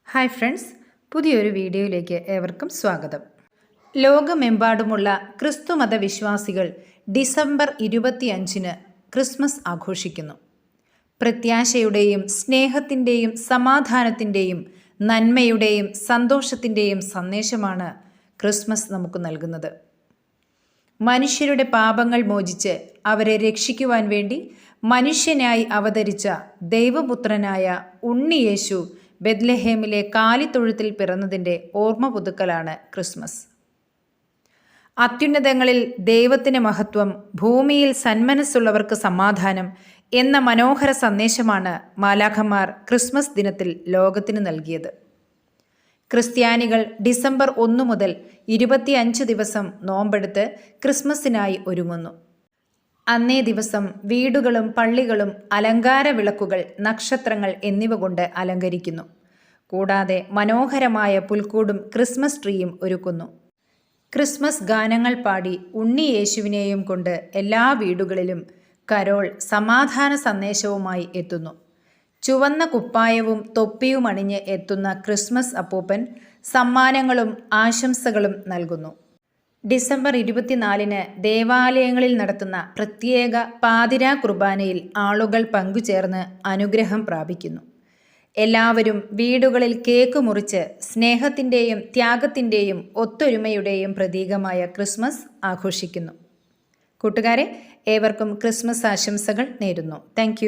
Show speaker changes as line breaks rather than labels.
Hi friends, പുതിയൊരു വീഡിയോയിലേക്ക് ഏവർക്കും സ്വാഗതം. ലോകമെമ്പാടുമുള്ള ക്രിസ്തുമത വിശ്വാസികൾ ഡിസംബർ 25-ന് ക്രിസ്മസ് ആഘോഷിക്കുന്നു. പ്രത്യാശയുടെയും സ്നേഹത്തിൻ്റെയും സമാധാനത്തിൻ്റെയും നന്മയുടെയും സന്തോഷത്തിൻ്റെയും സന്ദേശമാണ് ക്രിസ്മസ് നമുക്ക് നൽകുന്നത്. മനുഷ്യരുടെ പാപങ്ങൾ മോചിച്ച് അവരെ രക്ഷിക്കുവാൻ വേണ്ടി മനുഷ്യനായി അവതരിച്ച ദൈവപുത്രനായ ഉണ്ണിയേശു ബെത്ലഹേമിലെ കാലിത്തൊഴുത്തിൽ പിറന്നതിൻ്റെ ഓർമ്മ പുതുക്കലാണ് ക്രിസ്മസ്. അത്യുന്നതങ്ങളിൽ ദൈവത്തിന് മഹത്വം, ഭൂമിയിൽ സന്മനസ്സുള്ളവർക്ക് സമാധാനം എന്ന മനോഹര സന്ദേശമാണ് മാലാഖമാർ ക്രിസ്മസ് ദിനത്തിൽ ലോകത്തിന് നൽകിയത്. ക്രിസ്ത്യാനികൾ ഡിസംബർ 1 മുതൽ 25 ദിവസം നോമ്പെടുത്ത് ക്രിസ്മസിനായി ഒരുങ്ങുന്നു. അന്നേ ദിവസം വീടുകളും പള്ളികളും അലങ്കാര വിളക്കുകൾ, നക്ഷത്രങ്ങൾ എന്നിവ കൊണ്ട് അലങ്കരിക്കുന്നു. കൂടാതെ മനോഹരമായ പുൽക്കൂടും ക്രിസ്മസ് ട്രീയും ഒരുക്കുന്നു. ക്രിസ്മസ് ഗാനങ്ങൾ പാടി ഉണ്ണിയേശുവിനെയും കൊണ്ട് എല്ലാ വീടുകളിലും കരോൾ സമാധാന സന്ദേശവുമായി എത്തുന്നു. ചുവന്ന കുപ്പായവും തൊപ്പിയും അണിഞ്ഞ് എത്തുന്ന ക്രിസ്മസ് അപ്പൂപ്പൻ സമ്മാനങ്ങളും ആശംസകളും നൽകുന്നു. ഡിസംബർ 24-ന് ദേവാലയങ്ങളിൽ നടത്തുന്ന പ്രത്യേക പാതിരാ കുർബാനയിൽ ആളുകൾ പങ്കുചേർന്ന് അനുഗ്രഹം പ്രാപിക്കുന്നു. എല്ലാവരും വീടുകളിൽ കേക്ക് മുറിച്ച് സ്നേഹത്തിൻ്റെയും ത്യാഗത്തിൻ്റെയും ഒത്തൊരുമയുടെയും പ്രതീകമായ ക്രിസ്മസ് ആഘോഷിക്കുന്നു. കൂട്ടുകാരെ, ഏവർക്കും ക്രിസ്മസ് ആശംസകൾ നേരുന്നു. താങ്ക്